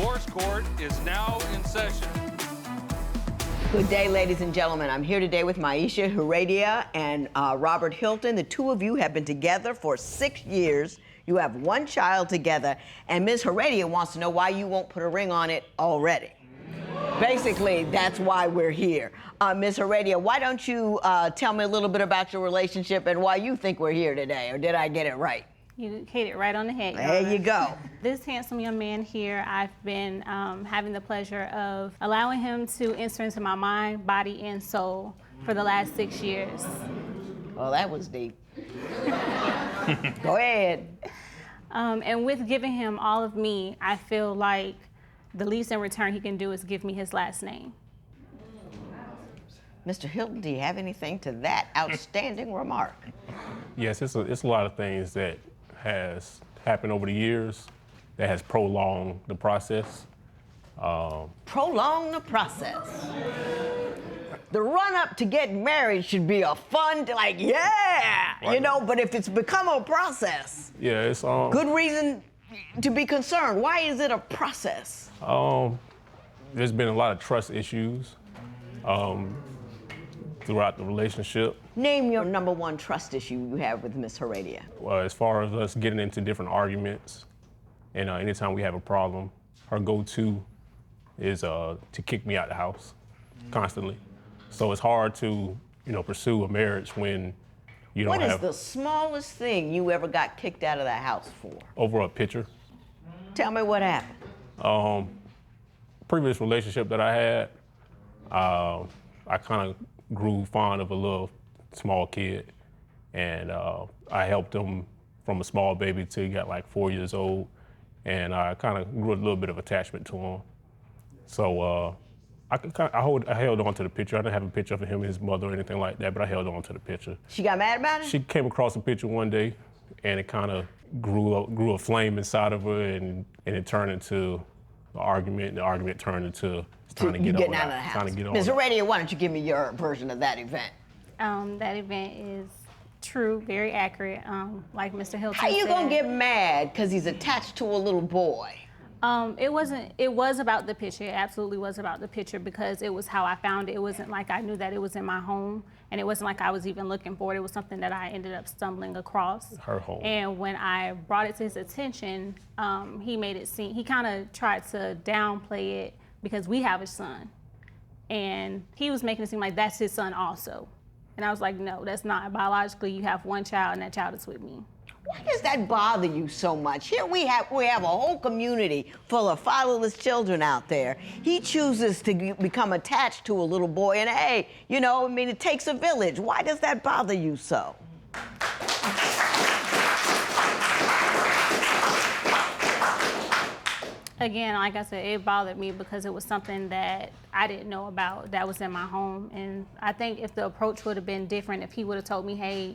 divorce court is now in session. Good day, ladies and gentlemen. I'm here today with Maisha Heredia and Robert Hilton. The two of you have been together for 6 years. You have one child together, and Ms. Heredia wants to know why you won't put a ring on it already. Basically, that's why we're here. Ms. Heredia, why don't you tell me a little bit about your relationship and why you think we're here today, or did I get it right? You hit it right on the head. There you go. This handsome young man here, I've been having the pleasure of allowing him to enter into my mind, body, and soul for the last 6 years. Well, that was deep. Go ahead. And with giving him all of me, I feel like the least in return he can do is give me his last name. Mr. Hilton, do you have anything to that outstanding remark? Yes, it's a lot of things that has happened over the years that has prolonged the process. Prolong the process. The run-up to getting married should be a fun, like, yeah, right. You know, but if it's become a process, Yeah, it's good reason to be concerned. Why is it a process? There's been a lot of trust issues throughout the relationship. Name your number one trust issue you have with Miss Heredia. As far as us getting into different arguments, and anytime we have a problem, her go-to is to kick me out the house constantly. So it's hard to, pursue a marriage when you don't have. What is the smallest thing you ever got kicked out of the house for? Over a picture. Tell me what happened. Previous relationship that I had, I kind of grew fond of a little small kid, and I helped him from a small baby till he got like 4 years old, and I kind of grew a little bit of attachment to him. So I held on to the picture. I didn't have a picture of him and his mother or anything like that, but I held on to the picture. She got mad about it? She came across a picture one day, and it kind of grew a flame inside of her, and it turned into an argument. And the argument turned into trying to get getting on out of the house. to get on. Ms. Heredia, why don't you give me your version of that event? That event is true, very accurate, like Mr. Hilton How you said. gonna get mad because he's attached to a little boy? It was about the picture. It absolutely was about the picture because it was how I found it. It wasn't like I knew that it was in my home, and it wasn't like I was even looking for it. It was something that I ended up stumbling across. Her home. And when I brought it to his attention, he made it seem, he kind of tried to downplay it because we have a son. And he was making it seem like that's his son also. And I was like, no, that's not. Biologically, you have one child, and that child is with me. Why does that bother you so much? Here we have a whole community full of fatherless children out there. He chooses to become attached to a little boy, and hey, it takes a village. Why does that bother you so? Again, like I said, it bothered me because it was something that I didn't know about that was in my home. And I think if the approach would have been different, if he would have told me, hey,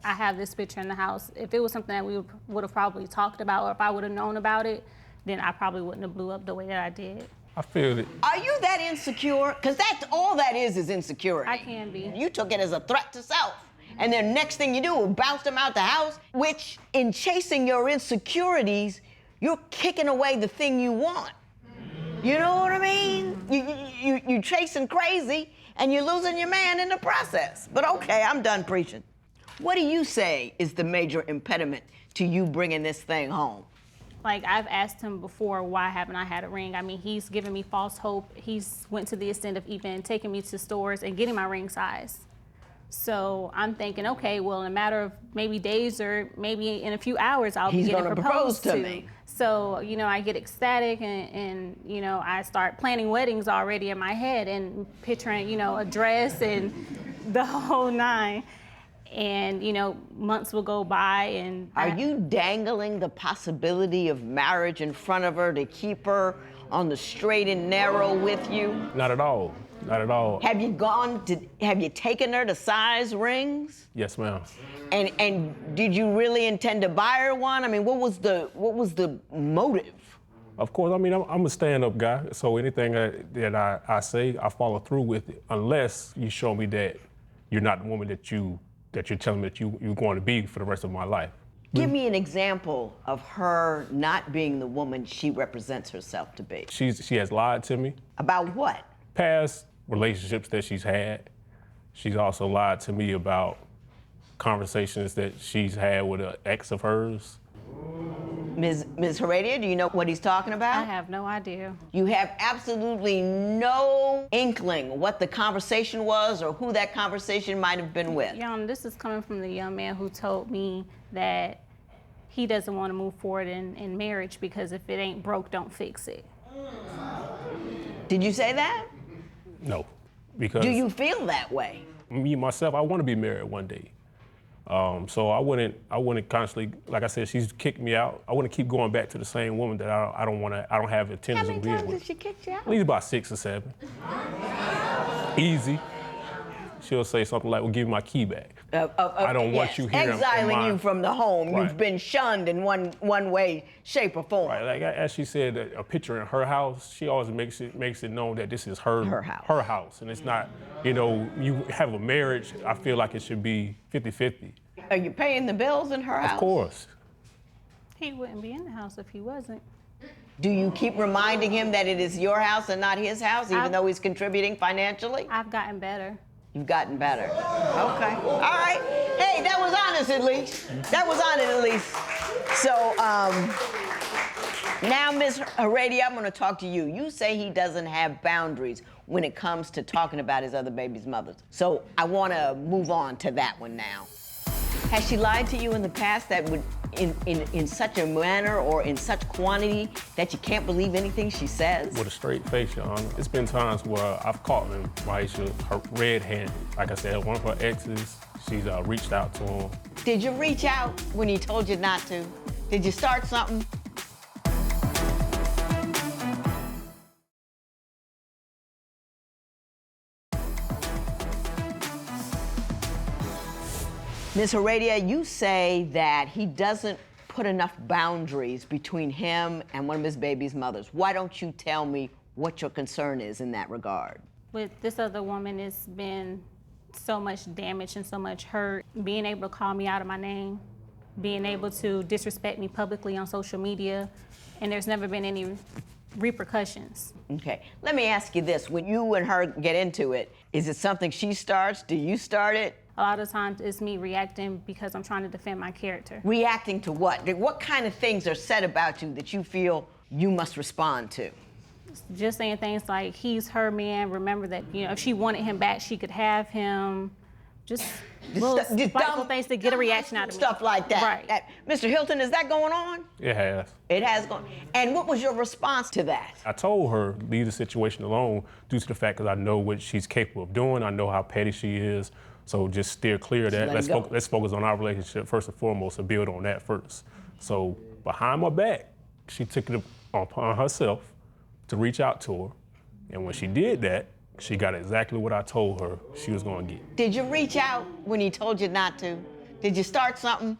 I have this picture in the house, if it was something that we would have probably talked about, or if I would have known about it, then I probably wouldn't have blew up the way that I did. I feel it. Are you that insecure? Because that's all that is insecurity. I can be. You took it as a threat to self. And then next thing you do, bounce them out the house, which in chasing your insecurities, you're kicking away the thing you want. You know what I mean? You're chasing crazy and you're losing your man in the process. But okay, I'm done preaching. What do you say is the major impediment to you bringing this thing home? Like, I've asked him before, why haven't I had a ring? I mean, he's given me false hope. He's went to the extent of even taking me to stores and getting my ring size. So I'm thinking, okay, well, in a matter of maybe days or maybe in a few hours, I'll be getting proposed to. Me. So, I get ecstatic and I start planning weddings already in my head and picturing, a dress and the whole nine. And, months will go by and... Are you dangling the possibility of marriage in front of her to keep her on the straight and narrow with you? Not at all. Not at all. Have you taken her to size rings? Yes, ma'am. And did you really intend to buy her one? I mean, what was the motive? Of course, I mean, I'm a stand-up guy, so anything that I say, I follow through with it, unless you show me that you're not the woman that you're telling me that you're going to be for the rest of my life. Give me an example of her not being the woman she represents herself to be. She has lied to me. About what? Past relationships that she's had. She's also lied to me about conversations that she's had with an ex of hers. Ms. Heredia, do you know what he's talking about? I have no idea. You have absolutely no inkling what the conversation was or who that conversation might have been with. This is coming from the young man who told me that he doesn't want to move forward in marriage because if it ain't broke, don't fix it. Did you say that? No, because Do you feel that way? me myself, I want to be married one day. So I wouldn't constantly, like I said, she's kicked me out. I wouldn't keep going back to the same woman that I don't have How intentions many of being times with. did she kick you out? At least about 6 or 7. Easy. She'll say something like, well, give me my key back. I don't want you here. Exiling you from the home. Right. You've been shunned in one way, shape, or form. Right, like as she said, a picture in her house, she always makes it known that this is her house. Her house. And it's not, you have a marriage, I feel like it should be 50-50. Are you paying the bills in her house? Of course. He wouldn't be in the house if he wasn't. Do you keep reminding him that it is your house and not his house, even though he's contributing financially? I've gotten better. You've gotten better. Okay. All right. Hey, that was honest at least. That was honest at least. So now, Ms. Heredia, I'm going to talk to you. You say he doesn't have boundaries when it comes to talking about his other baby's mothers. So I want to move on to that one now. Has she lied to you in the past that would, in such a manner or in such quantity that you can't believe anything she says? With a straight face, Your Honor. It's been times where I've caught him, Maisha, her red-handed. Like I said, one of her exes, she's reached out to him. Did you reach out when he told you not to? Did you start something? Ms. Heredia, you say that he doesn't put enough boundaries between him and one of his baby's mothers. Why don't you tell me what your concern is in that regard? With this other woman, it's been so much damage and so much hurt. Being able to call me out of my name, being able to disrespect me publicly on social media, and there's never been any repercussions. Okay, let me ask you this. When you and her get into it, is it something she starts? Do you start it? A lot of times it's me reacting because I'm trying to defend my character. Reacting to what? What kind of things are said about you that you feel you must respond to? Just saying things like, he's her man, remember that, if she wanted him back, she could have him. Just little spiteful things to get a reaction out of me. Stuff like that. Right. Mr. Hilton, is that going on? It has. It has gone. And what was your response to that? I told her, leave the situation alone due to the fact that I know what she's capable of doing. I know how petty she is. So just steer clear of that. Let's focus on our relationship first and foremost and build on that first. So behind my back, she took it upon herself to reach out to her. And when she did that, she got exactly what I told her she was going to get. Did you reach out when he told you not to? Did you start something?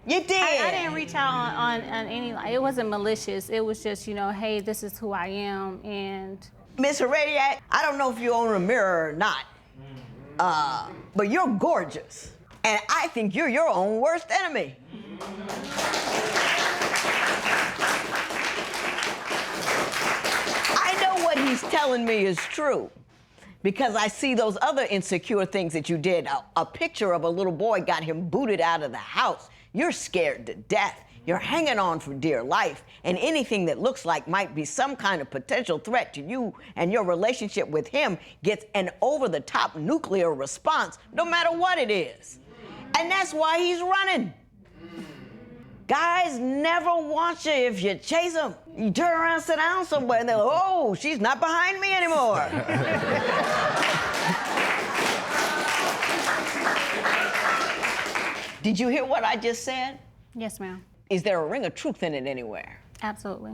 You did. I didn't reach out on any, it wasn't malicious. It was just, hey, this is who I am. And Miss Heredia, I don't know if you own a mirror or not, but you're gorgeous. And I think you're your own worst enemy. I know what he's telling me is true, because I see those other insecure things that you did. A picture of a little boy got him booted out of the house. You're scared to death. You're hanging on for dear life. And anything that looks like might be some kind of potential threat to you and your relationship with him gets an over-the-top nuclear response, no matter what it is. And that's why he's running. Guys never want you if you chase them. You turn around, sit down somewhere, and they're like, oh, she's not behind me anymore. Did you hear what I just said? yes, ma'am. Is there a ring of truth in it anywhere? Absolutely.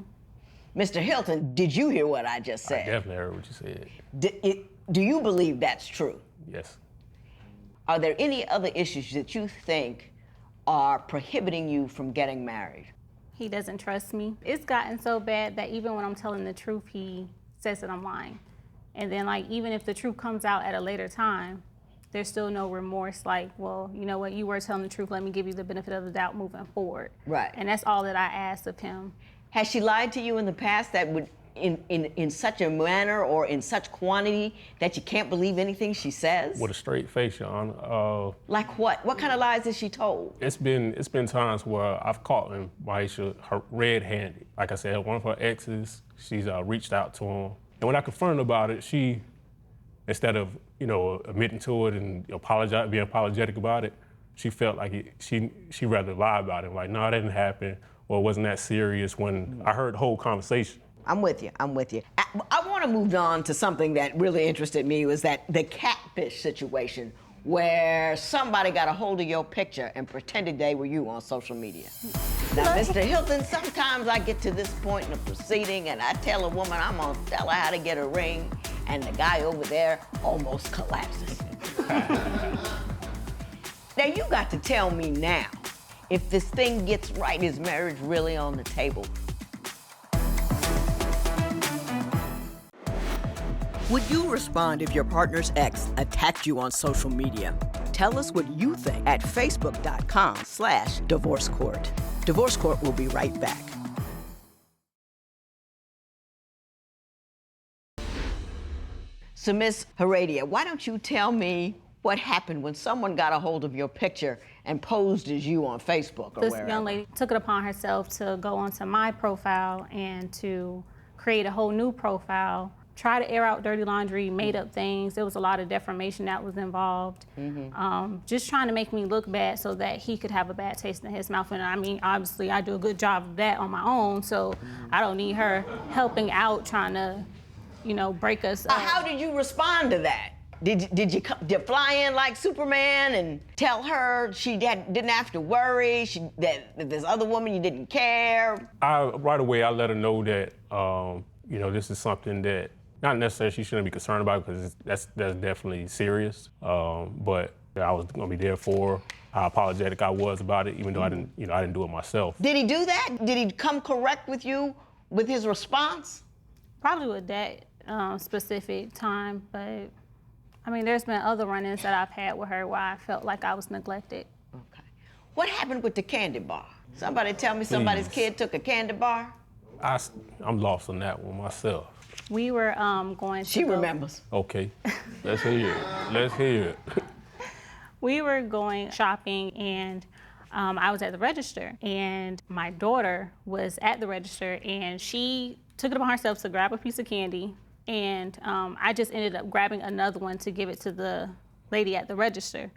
Mr. Hilton, did you hear what I just I said? definitely heard what you said. Do you believe that's true? Yes. Are there any other issues that you think are prohibiting you from getting married? He doesn't trust me. It's gotten so bad that even when I'm telling the truth, he says that I'm lying. And then even if the truth comes out at a later time, there's still no remorse, like, well, you know what, you were telling the truth, let me give you the benefit of the doubt moving forward. Right. And that's all that I asked of him. Has she lied to you in the past that would, in such a manner or in such quantity that you can't believe anything she says? With a straight face, Your Honor. Like what? What kind of lies has she told? It's been times where I've caught Maisha her red-handed. Like I said, one of her exes, she's reached out to him. And when I confronted her about it, she, instead of, admitting to it and being apologetic about it, she felt like she'd rather lie about it. Like, no, that didn't happen, or it wasn't that serious, when I heard the whole conversation. I'm with you. I want to move on to something that really interested me, was that the catfish situation, where somebody got a hold of your picture and pretended they were you on social media. Now, Mr. Hilton, sometimes I get to this point in the proceeding and I tell a woman I'm gonna tell her how to get a ring, and the guy over there almost collapses. Now, you got to tell me now, if this thing gets right, is marriage really on the table? Would you respond if your partner's ex attacked you on social media? Tell us what you think at facebook.com/divorce court. Divorce Court will be right back. So, Miss Heredia, why don't you tell me what happened when someone got a hold of your picture and posed as you on Facebook or This wherever? young lady took it upon herself to go onto my profile and to create a whole new profile, try to air out dirty laundry, made up things. There was a lot of defamation that was involved. Just trying to make me look bad so that he could have a bad taste in his mouth. And I mean, obviously I do a good job of that on my own, so I don't need her helping out, trying to, break us up. How did you respond to that? Did you fly in like Superman and tell her she didn't have to worry, that this other woman, you didn't care? Right away, I let her know that, this is something that not necessarily she shouldn't be concerned about, because that's definitely serious. But I was gonna be there for her, how apologetic I was about it, even though I didn't do it myself. Did he do that? Did he come correct with you with his response? Probably with that specific time, but I mean, there's been other run-ins that I've had with her where I felt like I was neglected. Okay. What happened with the candy bar? Somebody tell me somebody's kid took a candy bar? I'm lost on that one myself. We were going to She remembers. Okay, let's hear it. We were going shopping, and I was at the register, and my daughter was at the register, and she took it upon herself to grab a piece of candy, and I just ended up grabbing another one to give it to the lady at the register.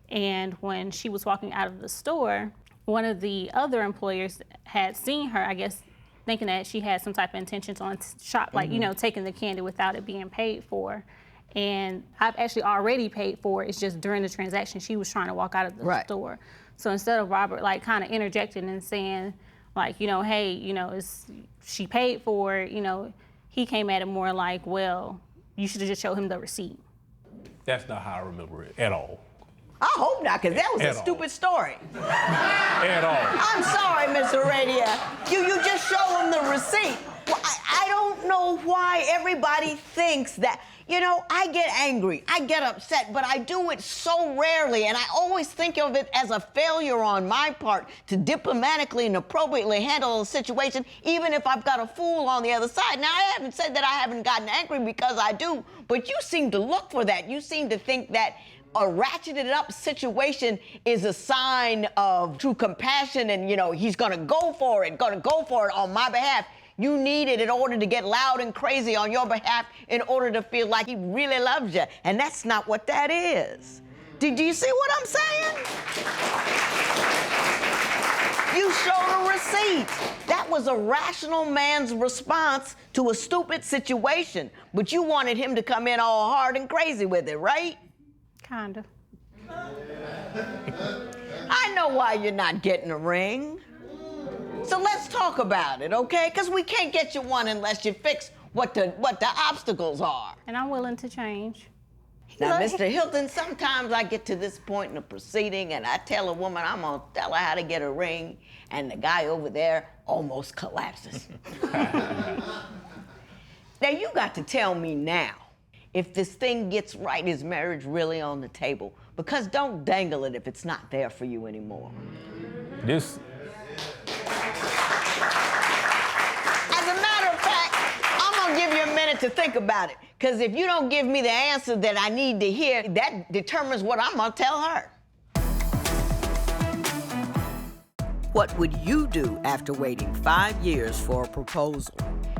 And when she was walking out of the store, one of the other employers had seen her, I guess, thinking that she had some type of intentions on taking the candy without it being paid for. And I've actually already paid for it. It's just during the transaction, she was trying to walk out of the store. So instead of Robert kind of interjecting and saying hey, she paid for it, he came at it more like, well, you should have just showed him the receipt. That's not how I remember it at all. I hope not, because that was a stupid story. At all. I'm sorry, Miss Heredia. You just show him the receipt. Well, I don't know why everybody thinks that. I get angry, I get upset, but I do it so rarely, and I always think of it as a failure on my part to diplomatically and appropriately handle a situation, even if I've got a fool on the other side. Now, I haven't said that I haven't gotten angry, because I do, but you seem to look for that. You seem to think that a ratcheted up situation is a sign of true compassion, and he's gonna go for it on my behalf. You need it in order to get loud and crazy on your behalf, in order to feel like he really loves you. And that's not what that is. Do you see what I'm saying? You showed a receipt. That was a rational man's response to a stupid situation. But you wanted him to come in all hard and crazy with it, right? Kind of. I know why you're not getting a ring. So let's talk about it, okay? Because we can't get you one unless you fix what the obstacles are. And I'm willing to change. Now, Mr. Hilton, sometimes I get to this point in the proceeding and I tell a woman I'm gonna tell her how to get a ring, and the guy over there almost collapses. Now, you got to tell me now, if this thing gets right, is marriage really on the table? Because don't dangle it if it's not there for you anymore. This, As a matter of fact, I'm gonna give you a minute to think about it. Because if you don't give me the answer that I need to hear, that determines what I'm gonna tell her. What would you do after waiting 5 years for a proposal?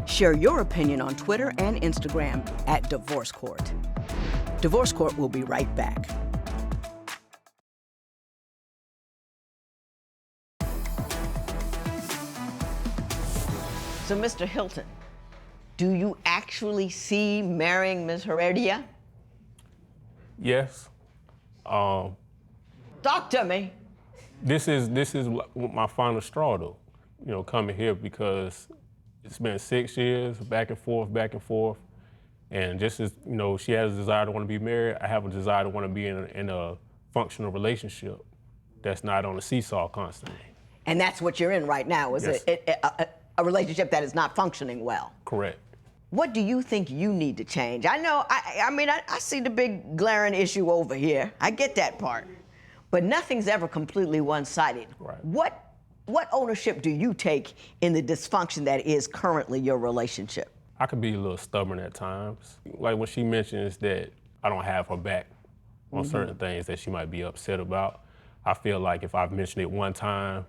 Share your opinion on Twitter and Instagram at Divorce Court. Divorce Court will be right back. So, Mr. Hilton, do you actually see marrying Ms. Heredia? yes. Talk to me. This is my final straw, though. You know, coming here because it's been 6 years, back and forth. And just as, you know, she has a desire to want to be married, I have a desire to want to be in a functional relationship that's not on a seesaw constantly. And that's what you're in right now, is Yes. a relationship that is not functioning well. Correct. What do you think you need to change? I know, I see the big glaring issue over here. I get that part. But nothing's ever completely one-sided. Right. What ownership do you take in the dysfunction that is currently your relationship? I could be a little stubborn at times. Like when she mentions that I don't have her back on certain things that she might be upset about, I feel like if I've mentioned it one time,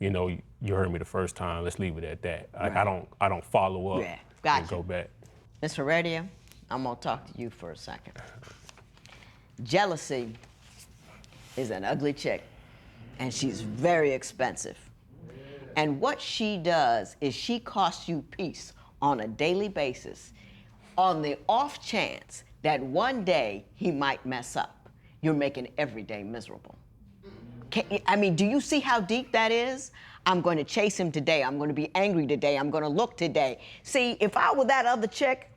you know, you heard me the first time, let's leave it at that. Like, Right. I don't follow up Yeah, gotcha. and go back. Ms. Heredia, I'm gonna talk to you for a second. Jealousy is an ugly chick, and she's very expensive. And what she does is she costs you peace on a daily basis on the off chance that one day he might mess up. You're making every day miserable. Do you see how deep that is? I'm going to chase him today. I'm going to be angry today. I'm going to look today. See, if I were that other chick,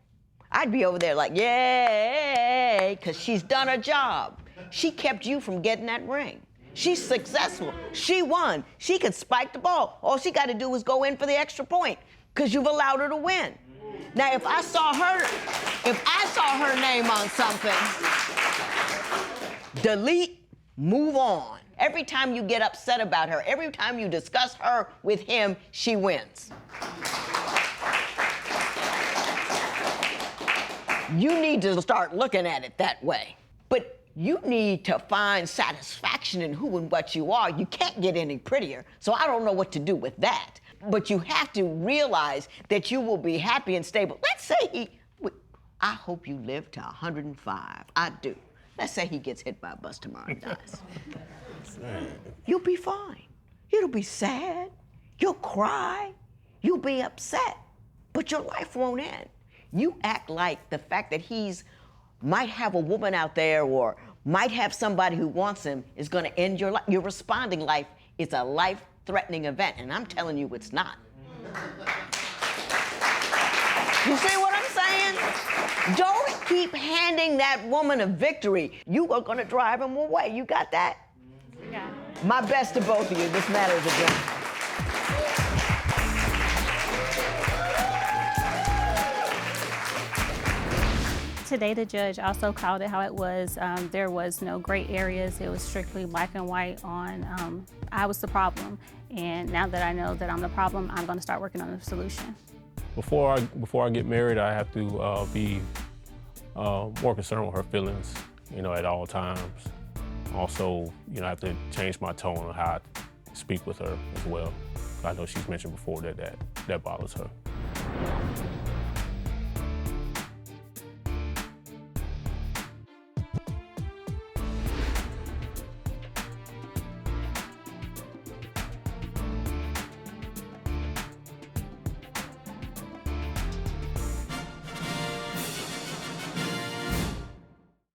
I'd be over there like, yay, because she's done her job. She kept you from getting that ring. She's successful. She won. She can spike the ball. All she got to do is go in for the extra point because you've allowed her to win. Now, if I saw her name on something, delete, move on. Every time you get upset about her, every time you discuss her with him, she wins. You need to start looking at it that way. But you need to find satisfaction in who and what you are. You can't get any prettier, so I don't know what to do with that. But you have to realize that you will be happy and stable. Let's say I hope you live to 105. I do. Let's say he gets hit by a bus tomorrow and dies. You'll be fine. It'll be sad. You'll cry. You'll be upset. But your life won't end. You act like the fact that he's might have a woman out there or might have somebody who wants him is going to end your life. Your responding life is a life-threatening event, and I'm telling you it's not. You see what I'm saying? Don't keep handing that woman a victory. You are going to drive him away. You got that? Yeah. My best to both of you. This matter is adjourned. Today, the judge also called it how it was. There was no gray areas. It was strictly black and white on I was the problem. And now that I know that I'm the problem, I'm going to start working on the solution. Before I get married, I have to be more concerned with her feelings, you know, at all times. Also, you know, I have to change my tone on how I speak with her as well. I know she's mentioned before that bothers her.